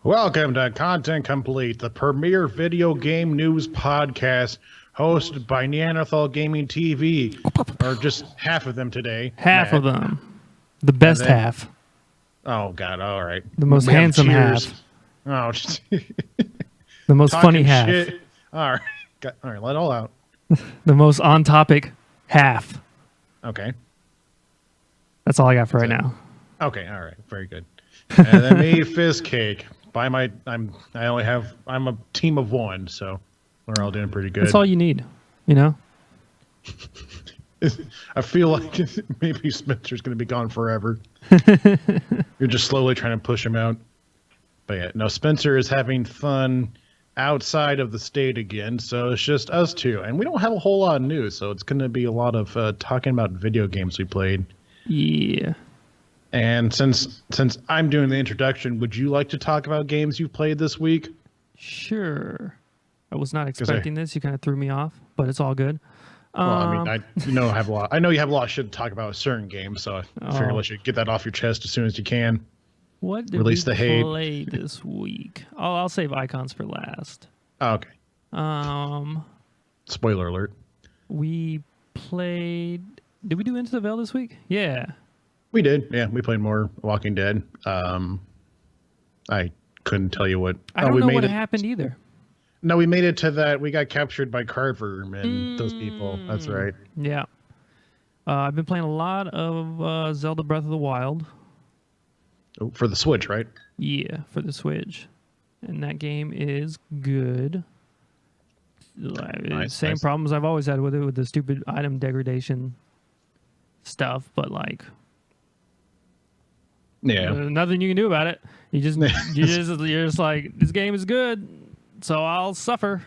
Welcome to Content Complete, the premier video game news podcast hosted by Neanderthal Gaming TV, or just half of them today. Half Matt. of them. The best then- half. Oh, God, all right. The most We have handsome cheers. half. Oh, just The most funny talking half. shit. All right. All right, let it all out. The most on topic half. Okay. That's all I got for right now. Okay, all right. Very good. And then me, Fizz Cake. I'm a team of one, so we're all doing pretty good. That's all you need, you know? I feel like maybe Spencer's going to be gone forever. You're just slowly trying to push him out. But yeah, no, Spencer is having fun outside of the state again, so it's just us two. And we don't have a whole lot of news, so it's going to be a lot of talking about video games we played. Yeah. And since I'm doing the introduction, would you like to talk about games you've played this week? Sure. I was not expecting this. You kind of threw me off, but it's all good. Well, I mean, I know you have a lot of shit to talk about with certain games, so I figure let you get that off your chest as soon as you can. What did Release we the hate. play this week? I'll save icons for last. Oh, okay. Spoiler alert. We played. Did we do Into the Veil this week? Yeah. We did. Yeah, we played more Walking Dead. I couldn't tell you what. I don't know what happened either. No, we made it to that. We got captured by Carver and those people. That's right. Yeah. I've been playing a lot of Zelda Breath of the Wild. Oh, for the Switch, right? Yeah, for the Switch. And that game is good. Nice, Same problems I've always had with it, with the stupid item degradation stuff, but like, yeah, nothing you can do about it. You're just like, this game is good, so I'll suffer.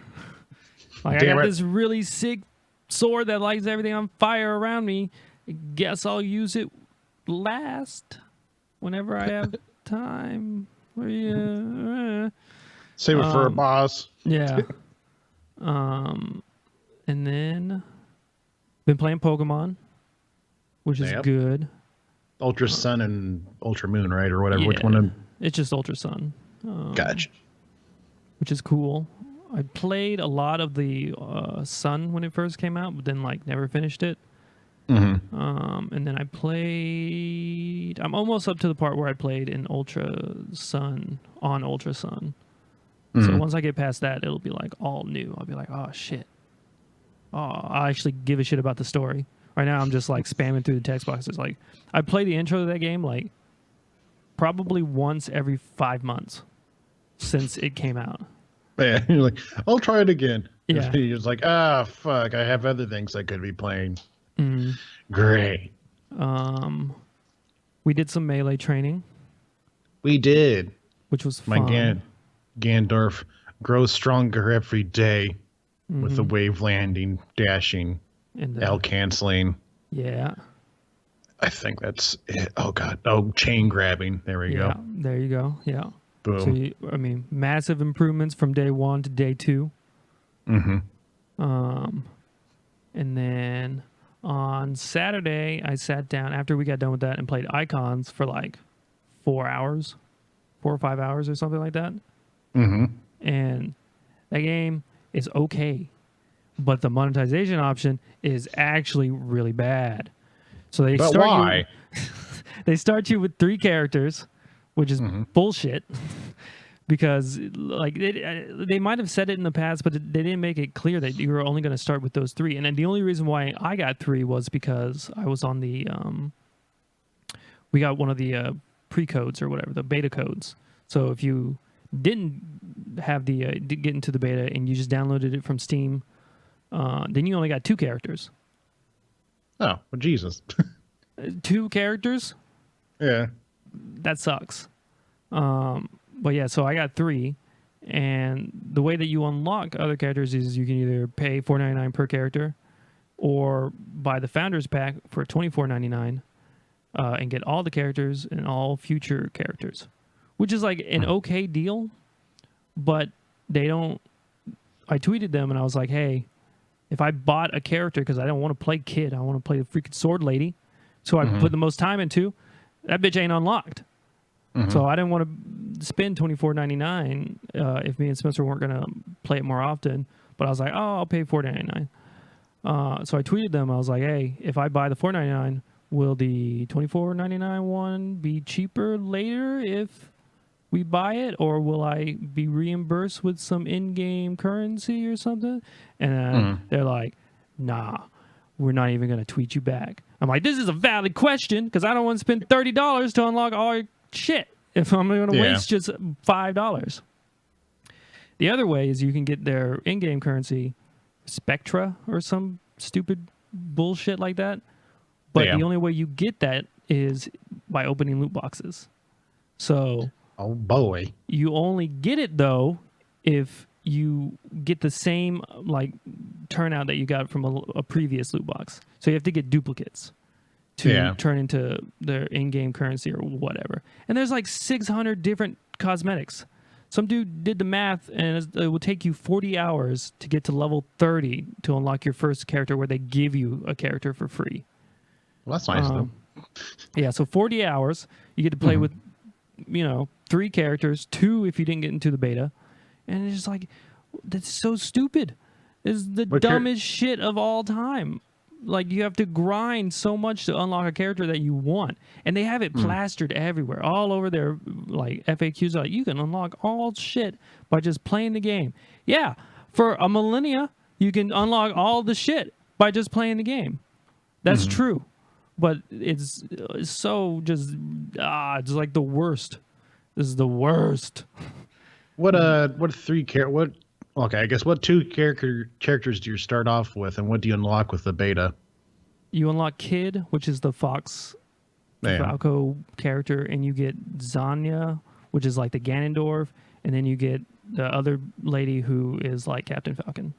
Like, I got this really sick sword that lights everything on fire around me. Guess I'll use it last whenever I have time. Save it for a boss. Yeah. And then been playing Pokemon, which is good. Ultra Sun and Ultra Moon, right, or whatever. Yeah, which one? It's just Ultra Sun. Gotcha. Which is cool. I played a lot of the Sun when it first came out, but then like never finished it. Mm-hmm. And then I'm almost up to the part where I played in Ultra Sun on Ultra Sun. Mm-hmm. So once I get past that, it'll be like all new. I'll be like, oh shit. Oh, I actually give a shit about the story. Right now, I'm just like spamming through the text boxes. Like, I play the intro to that game like probably once every 5 months since it came out. Yeah, you're like, I'll try it again. Yeah. You're just like, fuck, I have other things I could be playing. Mm-hmm. Great. We did some melee training. We did. Which was fun. My Gandorf grows stronger every day with the wave landing, dashing, and L canceling. Yeah. I think that's it. Oh, God. Oh, chain grabbing. There we go. There you go. Yeah. Boom. So, massive improvements from day 1 to day 2. Mm-hmm. And then on Saturday, I sat down after we got done with that and played Icons for like 4 or 5 hours or something like that. Mm-hmm. And that game is okay, but the monetization option is actually really bad. So they they start you with 3 characters, which is bullshit. Because like they might have said it in the past, but they didn't make it clear that you were only going to start with those 3. And then the only reason why I got 3 was because I was on the we got one of the pre-codes or whatever, the beta codes. So if you didn't have the get into the beta and you just downloaded it from Steam, then you only got 2 characters. Oh, well, Jesus. 2 characters? Yeah. That sucks. But yeah, so I got 3, and the way that you unlock other characters is you can either pay $4.99 per character, or buy the Founders Pack for $24.99, and get all the characters and all future characters, which is like an okay deal, but they don't. I tweeted them and I was like, hey, if I bought a character because I don't want to play Kid, I want to play the freaking Sword Lady, so I put the most time into, that bitch ain't unlocked. So I didn't want to spend $24.99 if me and Spencer weren't gonna play it more often. But I was like, oh, I'll pay $4.99. So I tweeted them. I was like, hey, if I buy the $4.99, will the $24.99 one be cheaper later if we buy it, or will I be reimbursed with some in-game currency or something? And they're like, nah, we're not even going to tweet you back. I'm like, this is a valid question because I don't want to spend $30 to unlock all your shit if I'm going to waste just $5. The other way is you can get their in-game currency, Spectra or some stupid bullshit like that. But the only way you get that is by opening loot boxes. So... oh boy. You only get it though if you get the same like turnout that you got from a previous loot box. So you have to get duplicates to turn into their in-game currency or whatever. And there's like 600 different cosmetics. Some dude did the math and it will take you 40 hours to get to level 30 to unlock your first character where they give you a character for free. Well, that's nice though. Yeah, so 40 hours you get to play with 3 characters, 2 if you didn't get into the beta. And it's just like, that's so stupid. It's the dumbest shit of all time. Like, you have to grind so much to unlock a character that you want. And they have it plastered everywhere, all over their like FAQs. Like, you can unlock all shit by just playing the game. Yeah, for a millennia, you can unlock all the shit by just playing the game. That's true. But it's so just it's like the worst. This is the worst. What I guess what 2 characters do you start off with, and what do you unlock with the beta? You unlock Kid, which is the Fox Falco character, and you get Zanya, which is like the Ganondorf, and then you get the other lady who is like Captain Falcon.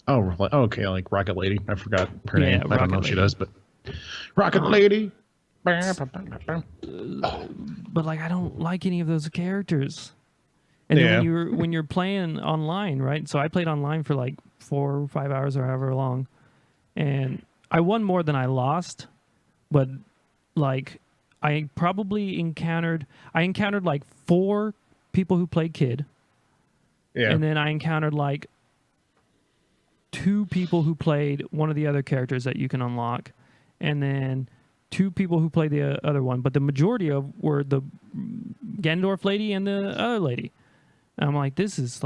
Okay, like Rocket Lady. I forgot her name. I don't know what she does, but Rocket Lady. But like, I don't like any of those characters. And then when you're playing online, right? So I played online for like 4 or 5 hours or however long, and I won more than I lost. But like, I encountered like 4 people who played Kid. Yeah. And then I encountered like 2 people who played one of the other characters that you can unlock, and then 2 people who played the other one. But the majority were the Ganondorf lady and the other lady. And I'm like, this is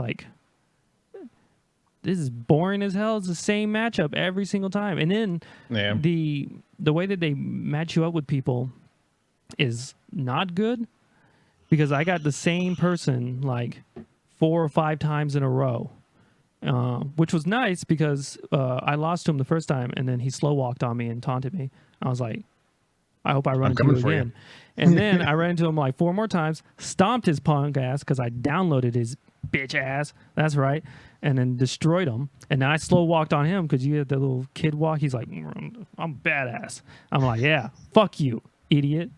boring as hell. It's the same matchup every single time. And then the way that they match you up with people is not good, because I got the same person like 4 or 5 times in a row. Which was nice because I lost to him the first time, and then he slow walked on me and taunted me. I was like, I hope I run into you again. And then I ran into him like 4 more times, stomped his punk ass because I downloaded his bitch ass. That's right. And then destroyed him. And then I slow walked on him because you had the little kid walk. He's like, I'm badass. I'm like, yeah, fuck you, idiot.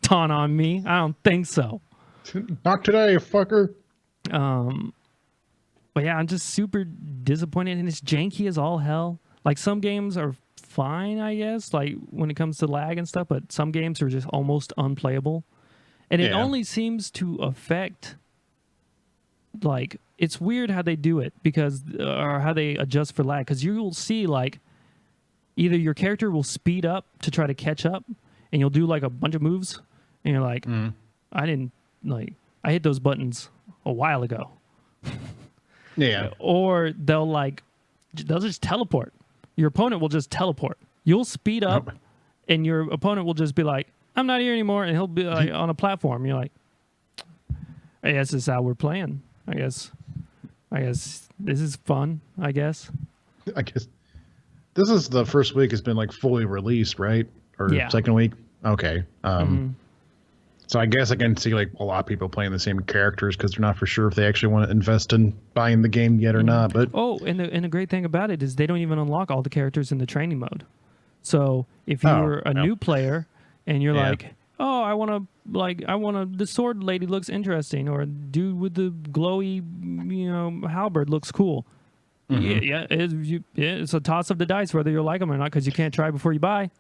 Taunt on me? I don't think so. Not today, fucker. But yeah, I'm just super disappointed, and it's janky as all hell. Like, some games are fine, I guess, like when it comes to lag and stuff, but some games are just almost unplayable. And it only seems to affect, like, it's weird how they do it, because, or how they adjust for lag, because you'll see, like, either your character will speed up to try to catch up, and you'll do like a bunch of moves, and you're like, I hit those buttons a while ago. Yeah. Or they'll just teleport. Your opponent will just teleport. You'll speed up, and your opponent will just be like, I'm not here anymore, and he'll be like on a platform. You're like, I guess this is how we're playing. I guess this is fun, I guess. I guess this is the first week it's been like fully released, right? Or second week? Okay. So I guess I can see like a lot of people playing the same characters because they're not for sure if they actually want to invest in buying the game yet or not. But and the great thing about it is they don't even unlock all the characters in the training mode. So if you're a new player and you're like, oh, the sword lady looks interesting, or dude with the glowy, halberd looks cool. It's a toss of the dice whether you like them or not, because you can't try before you buy.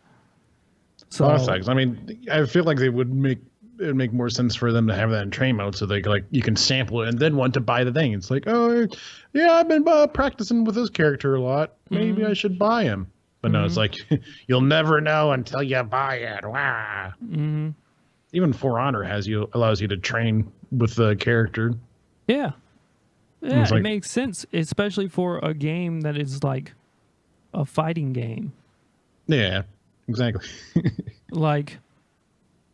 So I mean, I feel like they would make it'd make more sense for them to have that in train mode, so they like you can sample it and then want to buy the thing. It's like, oh yeah, I've been practicing with this character a lot. Maybe I should buy him. But no, it's like you'll never know until you buy it. Wow. Even For Honor allows you to train with the character. Yeah. Yeah, like, it makes sense, especially for a game that is like a fighting game. Yeah, exactly. Like,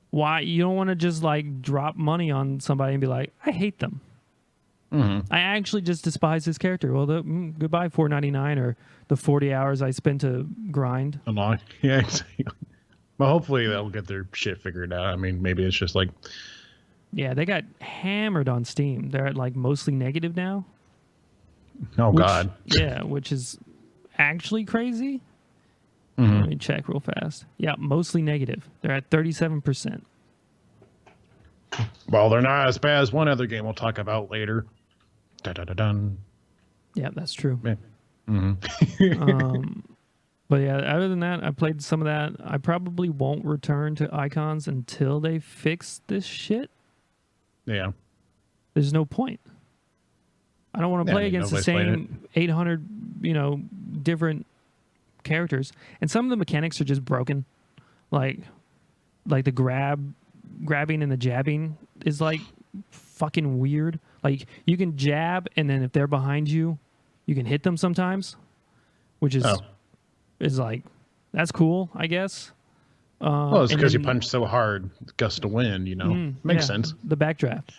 why you don't want to just like drop money on somebody and be like, I hate them. I actually just despise this character. Well, goodbye $4.99 or the 40 hours I spent to grind. Yeah, exactly. Well, hopefully they'll get their shit figured out. I mean, maybe it's just like... Yeah, they got hammered on Steam. They're at like mostly negative now. Oh, God. Yeah, which is actually crazy. Let me check real fast. Yeah, mostly negative. They're at 37%. Well, they're not as bad as one other game we'll talk about later. Dun. Yeah, that's true. Yeah. But yeah, other than that, I played some of that. I probably won't return to Icons until they fix this shit. Yeah. There's no point. I don't want to play against the same 800, different characters. And some of the mechanics are just broken. Like the grabbing and the jabbing is like fucking weird. Like you can jab and then if they're behind you, you can hit them sometimes, which is like, that's cool, I guess. Well, it's because you punch so hard, gust of wind, makes sense. The backdraft.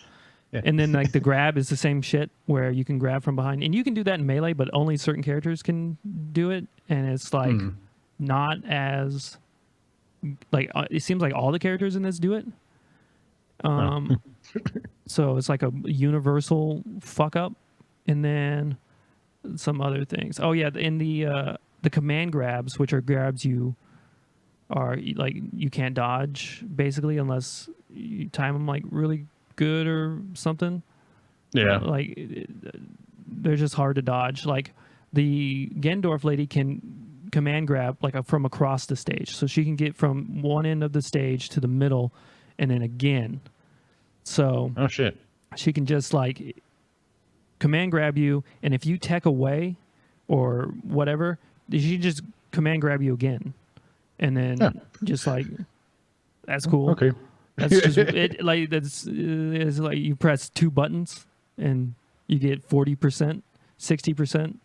Yeah. And then like the grab is the same shit where you can grab from behind, and you can do that in Melee, but only certain characters can do it. And it's like not as like it seems like all the characters in this do it. So it's like a universal fuck up. And then some other things. Oh yeah, in the command grabs, which are grabs you are like you can't dodge basically unless you time them like really good or something. Yeah. Like they're just hard to dodge. Like the Gendorf lady can command grab like from across the stage, so she can get from one end of the stage to the middle, and then again. So oh shit, she can just like command grab you, and if you tech away or whatever, she can just command grab you again, and then just like that's cool. Okay, that's just it. Like it's like you press two buttons and you get 40%, 60%.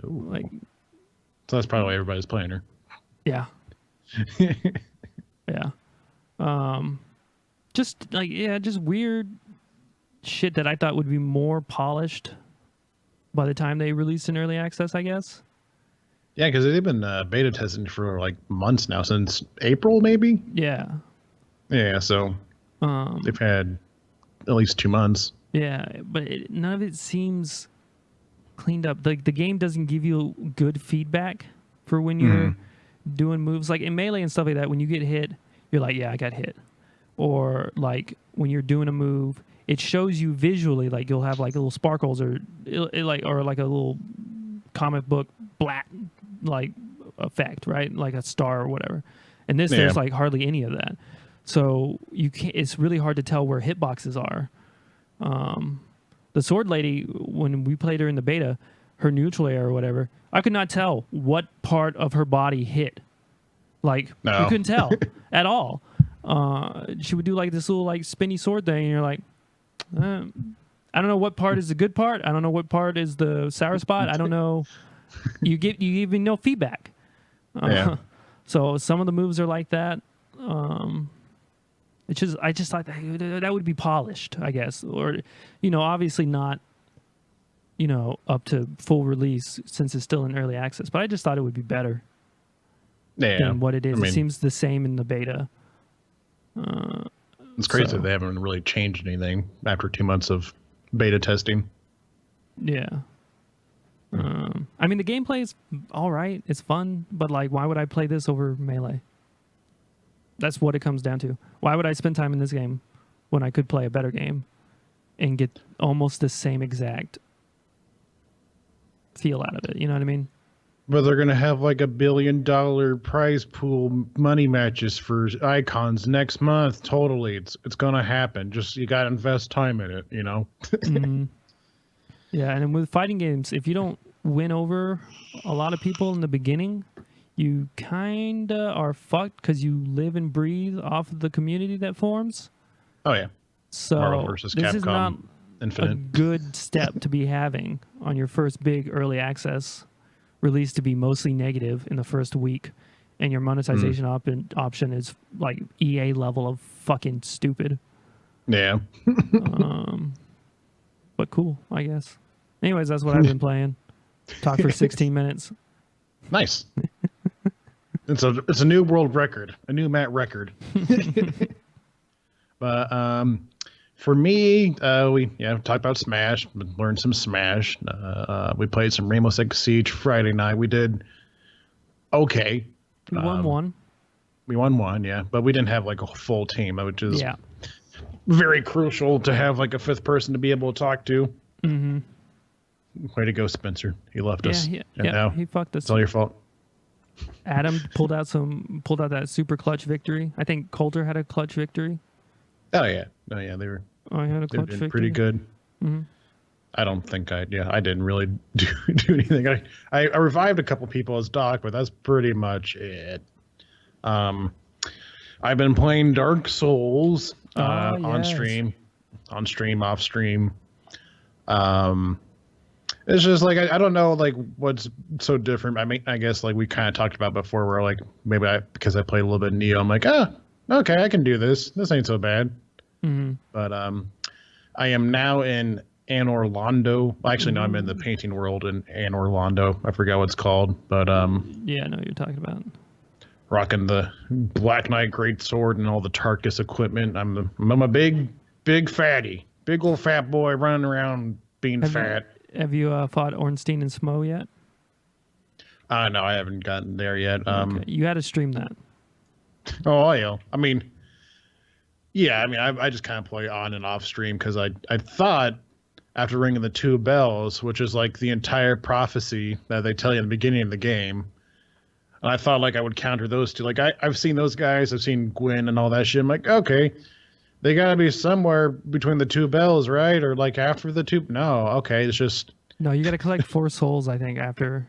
Like, so that's probably why everybody's playing her. Yeah. Yeah. Just like just weird shit that I thought would be more polished by the time they released in early access, I guess. Yeah, because they've been beta testing for like months now, since April maybe. Yeah. Yeah, so they've had at least 2 months. Yeah, but none of it seems cleaned up. Like the game doesn't give you good feedback for when you're doing moves. Like in Melee and stuff like that, when you get hit, you're like, yeah, I got hit. Or like when you're doing a move, it shows you visually, like you'll have like little sparkles or like a little comic book blat like effect, right? Like a star or whatever. And this there's like hardly any of that. So you can't. It's really hard to tell where hitboxes are. The sword lady, when we played her in the beta, her neutral air or whatever, I could not tell what part of her body hit. Like you couldn't tell at all. She would do like this little like spinny sword thing, and you're like, I don't know what part is the good part. I don't know what part is the sour spot. I don't know. You give me no feedback. So some of the moves are like that. It's just I just thought that would be polished, I guess, or obviously not, up to full release since it's still in early access. But I just thought it would be better than what it is. It seems the same in the beta. It's crazy that they haven't really changed anything after 2 months of beta testing. Yeah. I mean, the gameplay is all right. It's fun, but like, why would I play this over Melee? That's what it comes down to. Why would I spend time in this game when I could play a better game and get almost the same exact feel out of it? You know what I mean? But they're gonna have like $1 billion prize pool money matches for icons next month. Totally, it's gonna happen. Just you gotta invest time in it, you know. Mm-hmm. Yeah, and with fighting games, if you don't win over a lot of people in the beginning, you kinda are fucked because you live and breathe off of the community that forms. Oh yeah, So Marvel versus this is not Capcom a Infinite. good step to be having on your first big early access release to be mostly negative in the first week, and your monetization option is like EA level of fucking stupid. Yeah. But cool, I guess. Anyways, that's what I've been playing. Talk for 16 minutes. Nice. It's a new world record, a new Matt record. But for me, we talked about Smash, learned some Smash. We played some Rainbow Six Siege Friday night. We did okay. We won one. We won one, yeah, but we didn't have like a full team, which is Yeah. very crucial to have like a fifth person to be able to talk to. Mm-hmm. Way to go, Spencer. He left us. Yeah, And now he fucked us. it's all your fault. Adam pulled out that super clutch victory. I think Coulter had a clutch victory. Oh yeah, they were. I had a clutch victory. Pretty good. Mm-hmm. I don't think I didn't really do anything. I revived a couple people as Doc, but that's pretty much it. I've been playing Dark Souls on stream, off stream. It's just like I don't know like what's so different. I mean, I guess like we kind of talked about before, where like maybe because I played a little bit of Neo, I'm like, okay, I can do this. This ain't so bad. Mm-hmm. But I am now in Anne Orlando. Well, actually, no, I'm in the painting world in Anne Orlando. I forgot what it's called, but yeah, I know what you're talking about. Rocking the Black Knight Great Sword and all the Tarkus equipment. I'm a big fatty, big old fat boy running around being fat. Have you fought Ornstein and Smo yet? No, I haven't gotten there yet. Okay. You had to stream that. Oh, yeah. I mean, I just kind of play on and off stream because I thought after ringing the two bells, which is like the entire prophecy that they tell you in the beginning of the game, and I thought like I would counter those two. Like I've seen those guys, I've seen Gwyn and all that shit. I'm like, okay, they gotta be somewhere between the two bells, right? Or like after the two. No, okay, it's just no. You got to collect 4 souls, I think, after.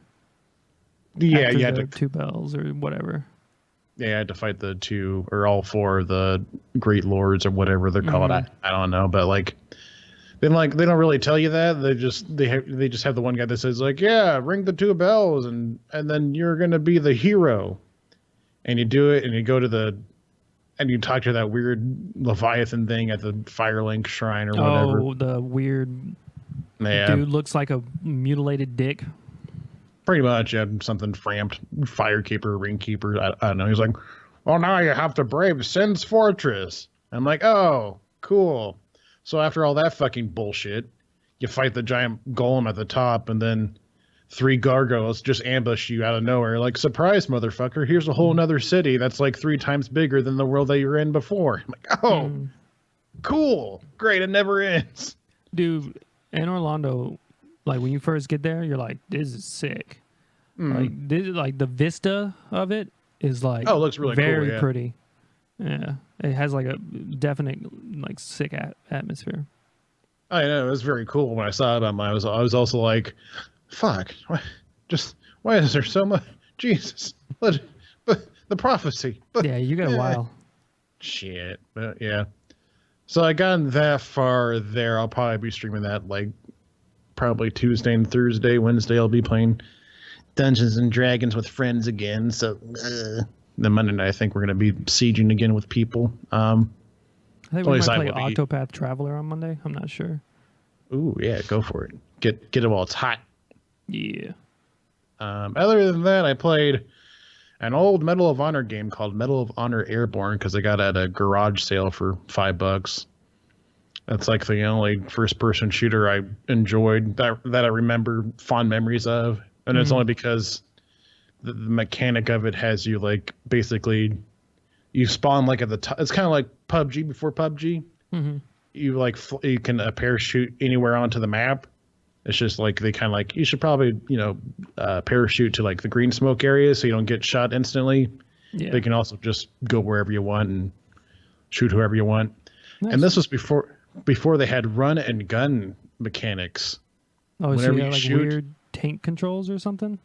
Yeah, after you had to 2 bells or whatever. Yeah, I had to fight the 2 or all 4 of the Great Lords or whatever they're called. I don't know, but like, then like they don't really tell you that. They just have the one guy that says like, yeah, ring the 2 bells and then you're gonna be the hero, and you do it and you go to and you talk to that weird Leviathan thing at the Firelink Shrine or whatever. Oh, the weird dude looks like a mutilated dick. Pretty much, yeah, something framed, Firekeeper, Ringkeeper. I don't know. He's like, well, now you have to brave Sin's Fortress. I'm like, oh, cool. So after all that fucking bullshit, you fight the giant golem at the top, and then 3 gargoyles just ambush you out of nowhere. Like, surprise, motherfucker! Here's a whole nother city that's like 3 times bigger than the world that you were in before. I'm like, oh, cool, great, it never ends. Dude, in Orlando, like when you first get there, you're like, this is sick. Like this, like the vista of it is like, it looks really very cool, yeah. pretty. Yeah, it has like a definite like sick atmosphere. I know, it was very cool when I saw it. I was also like, fuck, why is there so much? Jesus, but the prophecy. Yeah, you got a while. Shit, but yeah. So I gotten that far there. I'll probably be streaming that like probably Tuesday and Thursday. Wednesday I'll be playing Dungeons and Dragons with friends again. So then Monday night I think we're gonna be sieging again with people. I think we might play Octopath Traveler on Monday. I'm not sure. Ooh, yeah, go for it. Get it while it's hot. Yeah. Other than that, I played an old Medal of Honor game called Medal of Honor Airborne because I got at a garage sale for $5. That's like the only first-person shooter I enjoyed that I remember fond memories of, and it's only because the mechanic of it has you like basically you spawn like at the top. It's kind of like PUBG before PUBG. You like you can parachute anywhere onto the map, It's just like they kind of like you should probably parachute to like the green smoke area so you don't get shot instantly. Yeah. They can also just go wherever you want and shoot whoever you want. Nice. And this was before they had run and gun mechanics. Oh, so you got like weird tank controls or something?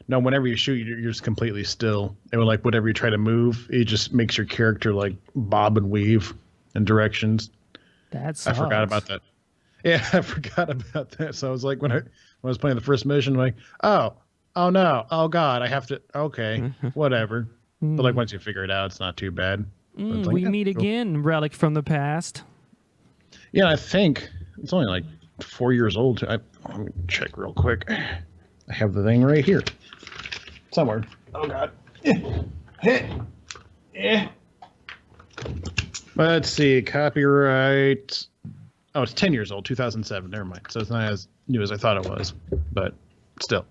No, whenever you shoot, you're just completely still. And like whatever you try to move, it just makes your character like bob and weave in directions. That sucks. I forgot about that. Yeah, I forgot about that. So I was like, when I was playing the first mission, I'm like, oh no, oh god, I have to. Okay, whatever. But like once you figure it out, it's not too bad. Like, we meet again, relic from the past. Yeah, I think it's only like 4 years old. Let me check real quick. I have the thing right here. Somewhere. Oh god. Let's see. Copyright. Oh, it's 10 years old. 2007. Never mind. So it's not as new as I thought it was, but still.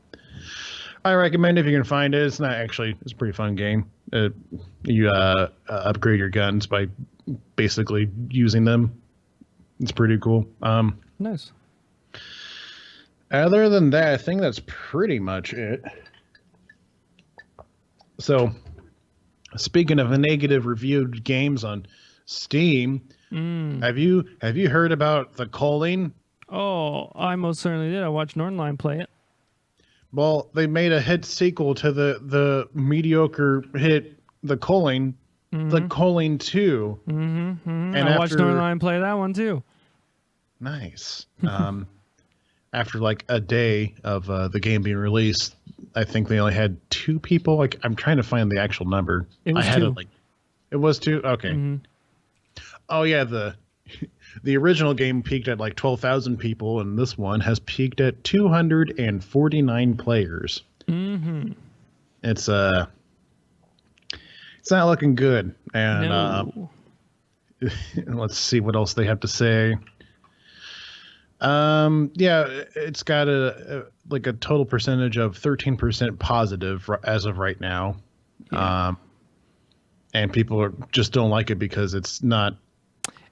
I recommend if you can find it. It's not actually. It's a pretty fun game. You upgrade your guns by basically using them. It's pretty cool. Nice. Other than that, I think that's pretty much it. So, speaking of negative reviewed games on Steam, have you heard about the Culling? Oh, I most certainly did. I watched Nornline play it. Well, they made a hit sequel to the mediocre hit, the Culling, the Culling 2. And I watched Nornline play that one too. Nice. After like a day of the game being released, I think they only had 2 people. Like I'm trying to find the actual number. It was I had 2. It was 2. Okay. Oh yeah, the original game peaked at like 12,000 people, and this one has peaked at 249 players. It's not looking good. And No. let's see what else they have to say. Yeah, it's got a total percentage of 13% positive as of right now. Yeah. And people just don't like it because it's not.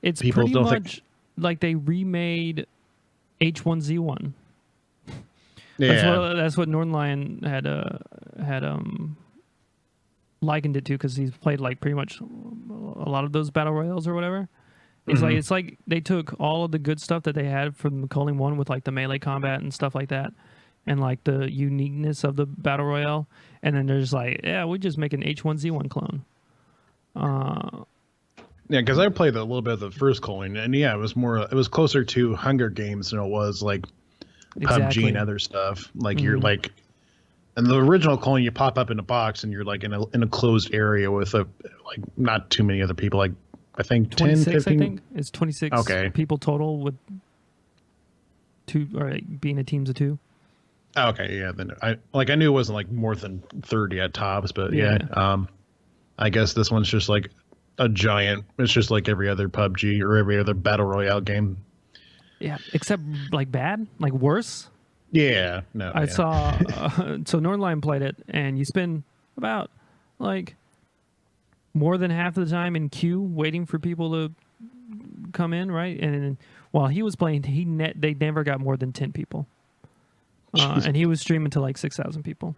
It's people pretty don't much like they remade H1Z1. Yeah, That's what Nornline had likened it to, because he's played like pretty much a lot of those battle royales or whatever. It's like they took all of the good stuff that they had from Culling 1 with like the melee combat and stuff like that, and like the uniqueness of the battle royale, and then they're just like, yeah, we just make an H1Z1 clone. Yeah, because I played a little bit of the first Culling, and yeah, it was closer to Hunger Games than it was like PUBG and other stuff. Like you're like, in the original Culling, you pop up in a box and you're like in a closed area with like not too many other people. Like I think 10, 15. I think it's 26 people total with 2, or like being a teams of 2. Okay, yeah. Then I knew it wasn't like more than 30 at tops, but yeah. I guess this one's just like a giant. It's just like every other PUBG or every other battle royale game. Yeah, except like bad, like worse. Yeah, no. I saw. So Nornline played it, and you spend about like more than half of the time in queue waiting for people to come in, right? And while he was playing, they never got more than 10 people, and he was streaming to like 6,000 people.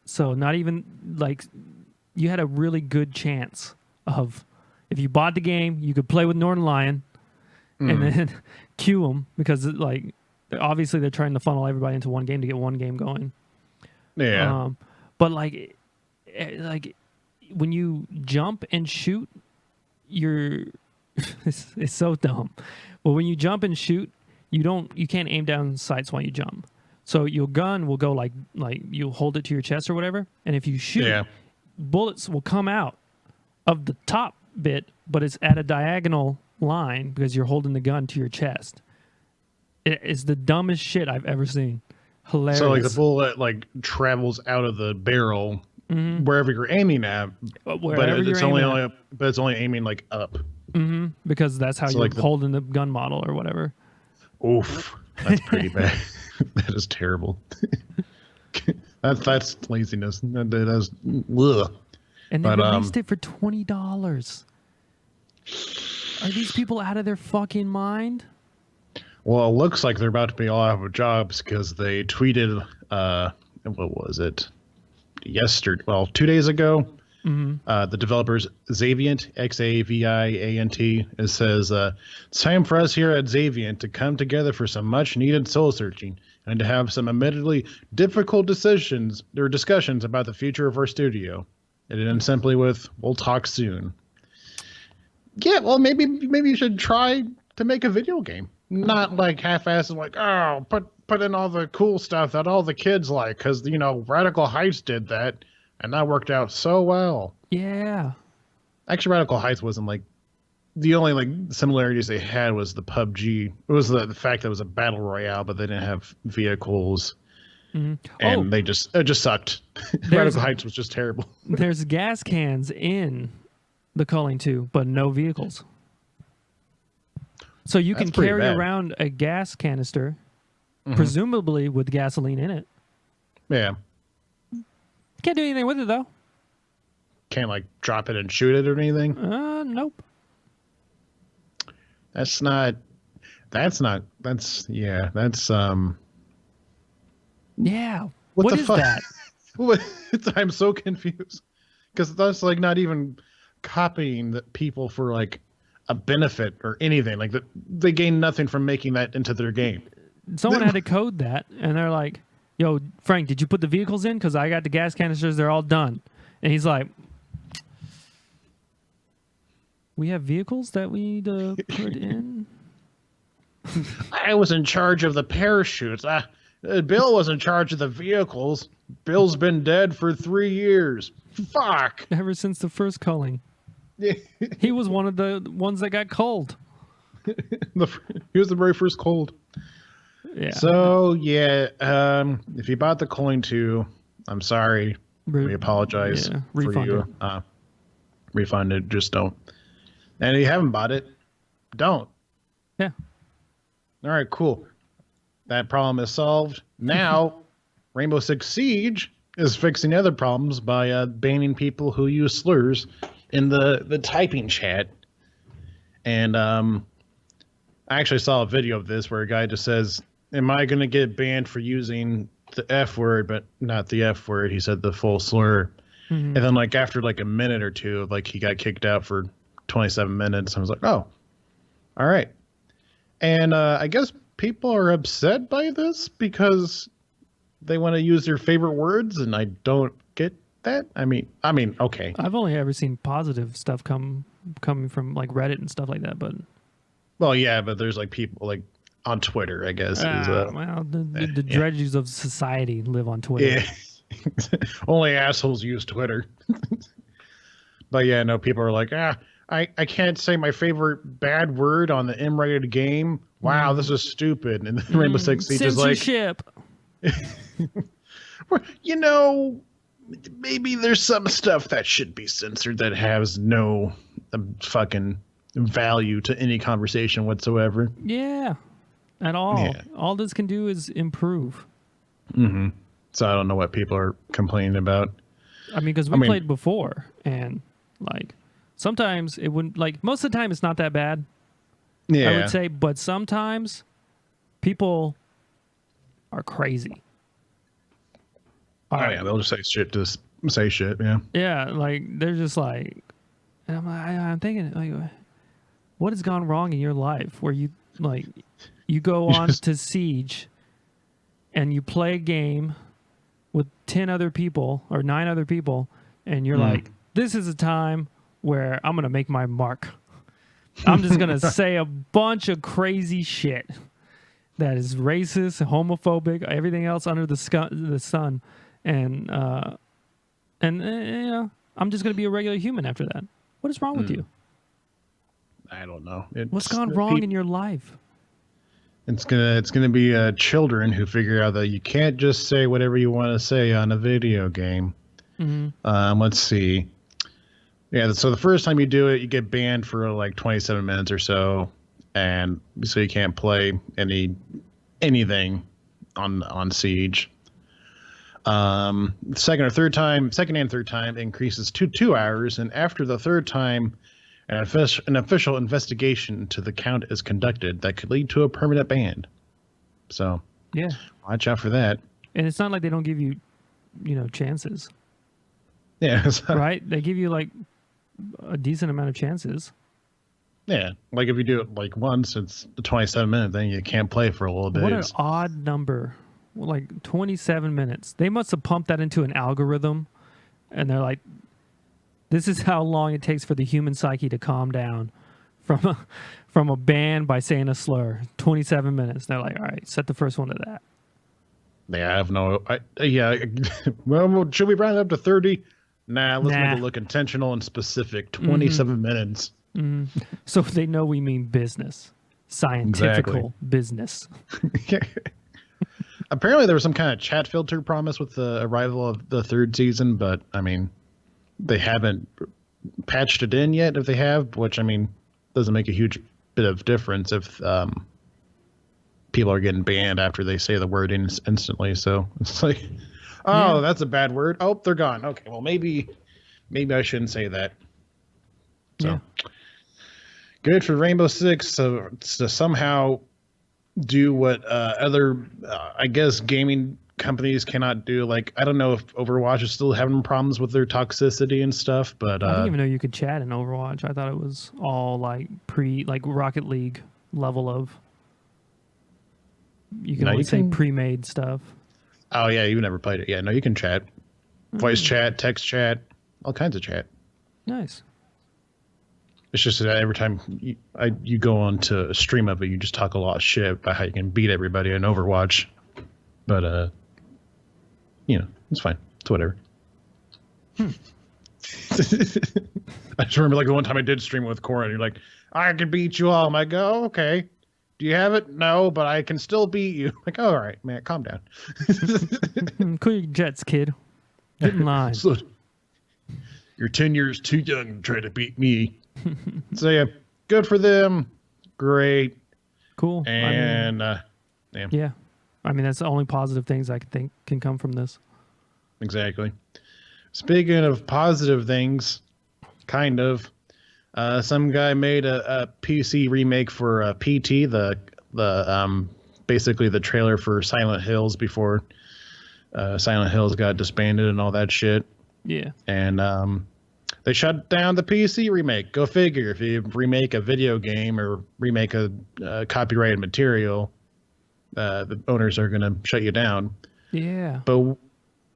So not even like, you had a really good chance of, if you bought the game, you could play with Nornline and then queue them, because like obviously they're trying to funnel everybody into one game to get one game going. Yeah. But like when you jump and shoot, it's so dumb. But when you jump and shoot, you can't aim down sights while you jump. So your gun will go like you'll hold it to your chest or whatever, and if you shoot, bullets will come out of the top bit, but it's at a diagonal line because you're holding the gun to your chest. It's the dumbest shit I've ever seen. Hilarious. So like the bullet like travels out of the barrel wherever you're aiming at, but it's only aiming like up. Because that's how you're holding the gun model or whatever. Oof, that's pretty bad. That is terrible. That's laziness. That's ugh. And they released it for $20. Are these people out of their fucking mind? Well, it looks like they're about to be all out of jobs because they tweeted, what was it? Yesterday, well, 2 days ago. The developers Xaviant, Xaviant, it says, it's time for us here at Xaviant to come together for some much needed soul searching and to have some admittedly difficult discussions about the future of our studio. It ends simply with, we'll talk soon. Yeah, well, maybe you should try to make a video game. Not like half-assed and like, oh, put in all the cool stuff that all the kids like, because, Radical Heights did that. And that worked out so well. Yeah. Actually, Radical Heights wasn't like the only like similarities they had was the PUBG. It was the fact that it was a battle royale, but they didn't have vehicles, and it just sucked. Radical Heights was just terrible. There's gas cans in the Culling 2, but no vehicles. So you can carry around a gas canister, presumably with gasoline in it. Yeah. Can't do anything with it though. Can't like drop it and shoot it or anything. Nope. That's yeah. What is that? I'm so confused because that's like not even copying the people for like a benefit or anything. Like they gain nothing from making that into their game. Someone had to code that, and they're like, yo, Frank, did you put the vehicles in? Because I got the gas canisters. They're all done. And he's like, we have vehicles that we need to put in? I was in charge of the parachutes. Bill was in charge of the vehicles. Bill's been dead for 3 years. Fuck. Ever since the first culling. He was one of the ones that got culled. He was the very first culled. Yeah. So, yeah, if you bought the Culling 2, I'm sorry. We apologize for you. Refund it. Just don't. And if you haven't bought it, don't. Yeah. All right, cool. That problem is solved. Now, Rainbow Six Siege is fixing other problems by banning people who use slurs in the typing chat. And I actually saw a video of this where a guy just says, am I going to get banned for using the F word, but not the F word? He said the full slur. And then like after like a minute or two, like he got kicked out for 27 minutes. I was like, oh, all right. And I guess people are upset by this because they want to use their favorite words, and I don't get that. I mean, okay. I've only ever seen positive stuff coming from like Reddit and stuff like that, but well, yeah, but there's like people like on Twitter, I guess. Well, the dredges of society live on Twitter. Yeah. Only assholes use Twitter. But yeah, no, people are like, I can't say my favorite bad word on the M-rated game. Wow, this is stupid. And then Rainbow Six Siege is like, censorship. Maybe there's some stuff that should be censored that has no fucking value to any conversation whatsoever. Yeah, at all. Yeah. All this can do is improve. So I don't know what people are complaining about. I mean, because we played before, and like sometimes it wouldn't, like most of the time it's not that bad. Yeah, I would say, but sometimes people are crazy. Yeah, they'll just say shit. Just say shit. Yeah. Yeah, like they're just like, and I'm thinking like, what has gone wrong in your life where you like you go on to Siege and you play a game with 10 other people or 9 other people, and you're like, this is a time where I'm gonna make my mark. I'm just gonna say a bunch of crazy shit that is racist, homophobic, everything else under the sun, and you know, I'm just gonna be a regular human after that. What is wrong with you? I don't know. What's gone wrong in your life? It's gonna be children who figure out that you can't just say whatever you want to say on a video game. Let's see. Yeah, so the first time you do it, you get banned for like 27 minutes or so, and so you can't play anything on Siege. Second and third time increases to 2 hours, and after the third time, An official investigation into the count is conducted that could lead to a permanent ban. So, yeah, watch out for that. and it's not like they don't give you, chances. Yeah. Right? They give you like a decent amount of chances. Yeah. Like if you do it like once, it's the 27-minute thing. You can't play for a little bit. What an odd number. Like 27 minutes. They must have pumped that into an algorithm. And they're like, this is how long it takes for the human psyche to calm down from a ban by saying a slur. 27 minutes. They're like, all right, set the first one to that. Yeah, I have no. Well, should we round it up to 30? Nah, let's make it look intentional and specific. 27 minutes. Mm-hmm. So they know we mean business, scientifical business. Apparently, there was some kind of chat filter promise with the arrival of the third season, but I mean, they haven't patched it in yet. If they have, which I mean, doesn't make a huge bit of difference if people are getting banned after they say the word instantly. So it's like, oh, that's a bad word. Oh, they're gone. Okay, well maybe I shouldn't say that. So good for Rainbow Six to somehow do what other, I guess, gaming companies cannot do. Like, I don't know if Overwatch is still having problems with their toxicity and stuff, but I didn't even know you could chat in Overwatch. I thought it was all like Rocket League level of. You can only say pre-made stuff. Oh yeah, you never played it. Yeah, no, you can chat, voice chat, text chat, all kinds of chat. Nice. It's just that every time you go on to a stream of it, you just talk a lot of shit about how you can beat everybody in Overwatch. But it's fine. It's whatever. I just remember like the one time I did stream with Cora, and you're like, I can beat you all. I'm like, oh, okay. Do you have it? No, but I can still beat you. Like, all right, man, calm down. Cool your jets, kid. Get in line. So, you're 10 years too young to try to beat me. So yeah, good for them. Great. Cool. And yeah. I mean, that's the only positive things I can think can come from this. Exactly. Speaking of positive things, kind of, some guy made a PC remake for PT, the basically the trailer for Silent Hills before Silent Hills got disbanded and all that shit. Yeah. And they shut down the PC remake. Go figure. If you remake a video game or remake a copyrighted material, the owners are going to shut you down. Yeah. But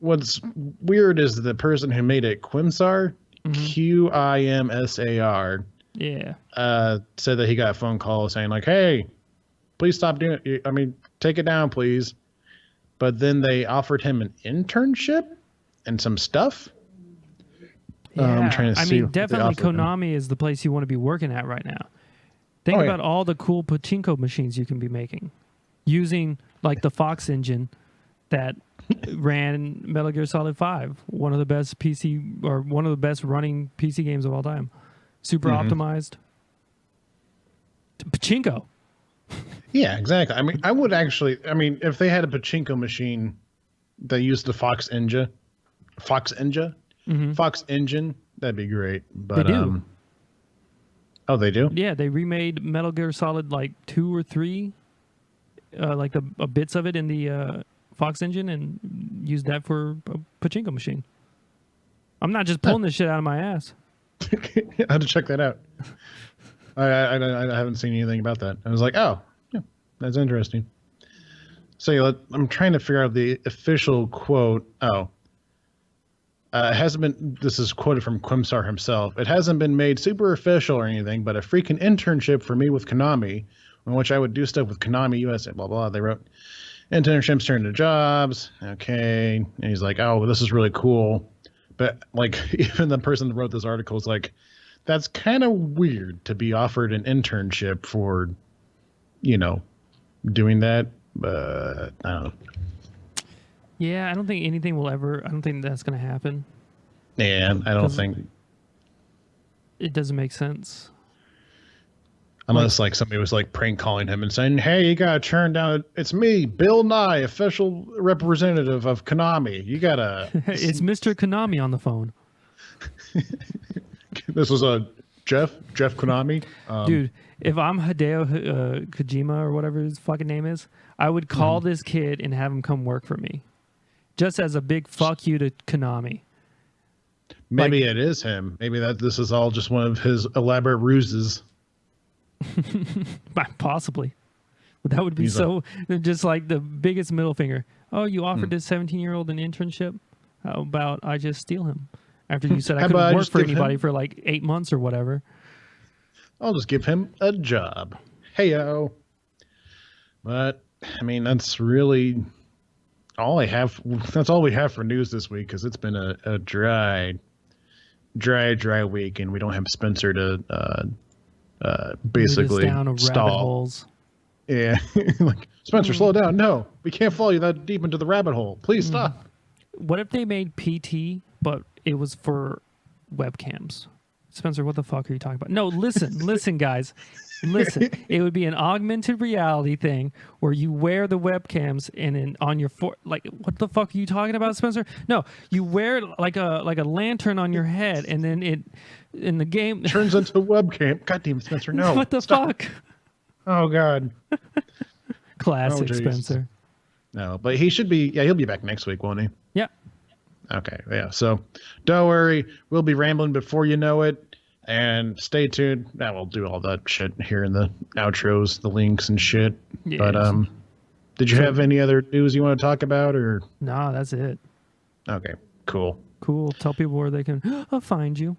what's weird is the person who made it, Quimsar, Qimsar, said that he got a phone call saying like, hey, please stop doing it. I mean, take it down, please. But then they offered him an internship and some stuff. Yeah, I'm trying to see. I mean, definitely Konami is the place you want to be working at right now. Think about all the cool pachinko machines you can be making using like the Fox engine that ran Metal Gear Solid 5, one of the best PC or one of the best running PC games of all time. Super optimized. Pachinko. Yeah, exactly. I mean, I would actually, if they had a pachinko machine that used the Fox engine, that'd be great. But they do. Oh, they do? Yeah, they remade Metal Gear Solid like 2 or 3, like the bits of it in the Fox engine, and used that for a pachinko machine. I'm not just pulling this shit out of my ass. I had to check that out. I haven't seen anything about that. I was like, oh, yeah, that's interesting. So I'm trying to figure out the official quote. Oh. It hasn't been, this is quoted from Quimsar himself. It hasn't been made super official or anything, but a freaking internship for me with Konami, in which I would do stuff with Konami USA, blah, blah. They wrote, internships turn into jobs. Okay. And he's like, oh, this is really cool. But like, even the person that wrote this article is like, that's kind of weird to be offered an internship for, doing that. But I don't know. Yeah, I don't think anything will ever. I don't think that's going to happen. Yeah, I don't think it doesn't make sense. Unless like somebody was like prank calling him and saying, "Hey, you gotta turn down. It's me, Bill Nye, official representative of Konami. You gotta." It's Mr. Konami on the phone. This was a Jeff Konami. Dude, if I'm Hideo Kojima or whatever his fucking name is, I would call this kid and have him come work for me. Just as a big fuck you to Konami. Maybe it is him. Maybe this is all just one of his elaborate ruses. Possibly. But that would be just like the biggest middle finger. Oh, you offered this 17-year-old an internship? How about I just steal him? After you said I couldn't work for anybody for like 8 months or whatever. I'll just give him a job. Hey-o. But, I mean, that's really all I have. That's all we have for news this week, because it's been a dry week, and we don't have Spencer to basically down a stall. Rabbit holes. Yeah. Like, Spencer, slow down. No, we can't follow you that deep into the rabbit hole. Please stop. What if they made PT, but it was for webcams? Spencer, what the fuck are you talking about? No, listen, guys. Listen, it would be an augmented reality thing where you wear the webcams and then on your like, what the fuck are you talking about, Spencer? No, you wear like a lantern on your head, and then it in the game turns into a webcam. God damn it, Spencer, no. What the fuck? Oh God. Classic Spencer. No, but he should be. Yeah, he'll be back next week, won't he? Yeah. Okay. Yeah. So don't worry. We'll be rambling before you know it. And stay tuned. We'll do all that shit here in the outros, the links and shit. Yeah, but did you have any other news you want to talk about, or? No, that's it. Okay. Cool. Tell people where they can find you.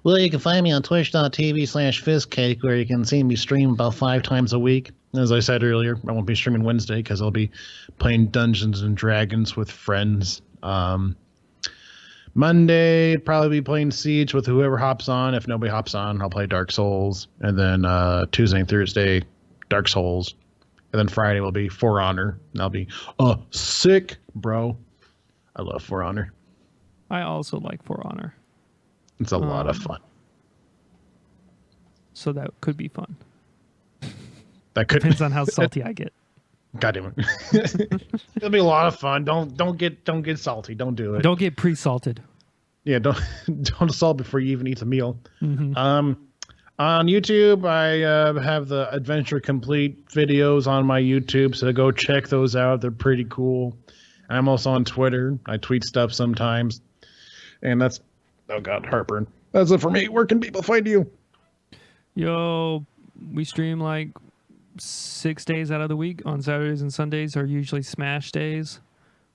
Well, you can find me on twitch.tv/fistcake, where you can see me stream about 5 times a week. As I said earlier, I won't be streaming Wednesday because I'll be playing Dungeons and Dragons with friends. Monday, probably be playing Siege with whoever hops on. If nobody hops on, I'll play Dark Souls. And then Tuesday and Thursday, Dark Souls. And then Friday will be For Honor. And I'll be sick, bro. I love For Honor. I also like For Honor. It's a lot of fun. So that could be fun. That could depends on how salty I get. God damn it. It'll be a lot of fun. Don't get salty. Don't do it. Don't get pre-salted. Yeah, don't assault before you even eat the meal. On YouTube, I have the Adventure Complete videos on my YouTube, so go check those out. They're pretty cool. I'm also on Twitter. I tweet stuff sometimes. And that's oh god, heartburn. That's it for me. Where can people find you? Yo, we stream like 6 days out of the week. On Saturdays and Sundays are usually Smash days,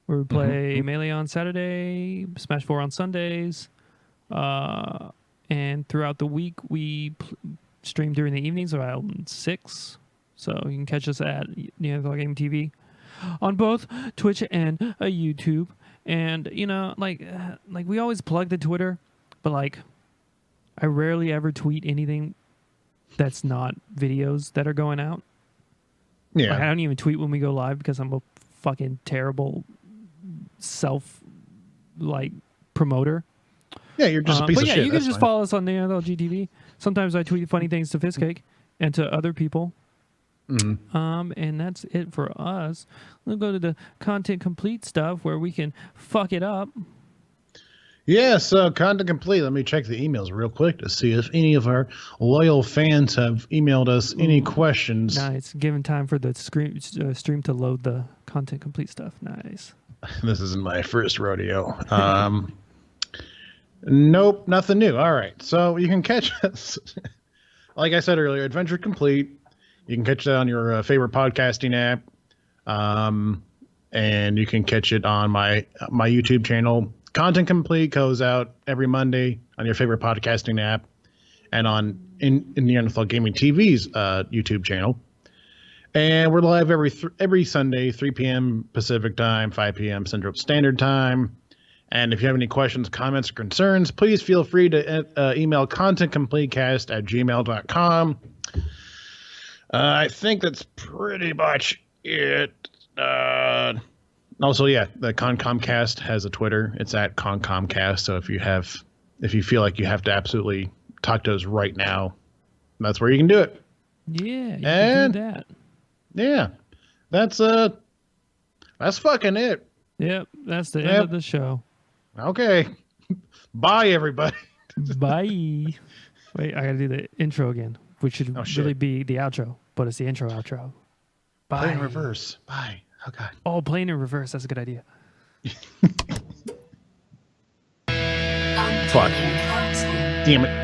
where we play Melee on Saturday, Smash 4 on Sundays, and throughout the week we stream during the evenings around 6. So you can catch us at Neanderthal Game TV on both Twitch and YouTube. And you know, like we always plug the Twitter, but like I rarely ever tweet anything that's not videos that are going out. Yeah. Like, I don't even tweet when we go live because I'm a fucking terrible promoter. Yeah, you're just a piece of shit. You can just follow us on Neanderthal GTV. Sometimes I tweet funny things to Fistcake and to other people. And that's it for us. We'll go to the Content Complete stuff where we can fuck it up. Yeah, so Content Complete. Let me check the emails real quick to see if any of our loyal fans have emailed us any questions. Nice. Given time for the stream to load the Content Complete stuff. Nice. This isn't my first rodeo. Nope, nothing new. All right, so you can catch us. Like I said earlier, Adventure Complete. You can catch that on your favorite podcasting app. And you can catch it on my YouTube channel. Content Complete goes out every Monday on your favorite podcasting app and in Neanderthal Gaming TV's YouTube channel. And we're live every Sunday, 3 p.m. Pacific time, 5 p.m. Central Standard Time. And if you have any questions, comments, or concerns, please feel free to email contentcompletecast@gmail.com. I think that's pretty much it. Also, yeah, the Concomcast has a Twitter. It's at Concomcast. So if you feel like you have to absolutely talk to us right now, that's where you can do it. Yeah, you can do that. Yeah, that's fucking it. Yep, that's the end of the show. Okay, bye everybody. Bye. Wait, I gotta do the intro again, which should really be the outro, but it's the intro outro. Bye. Play in reverse. Bye. Oh god. Oh, playing in reverse. That's a good idea. Fuck. Damn it.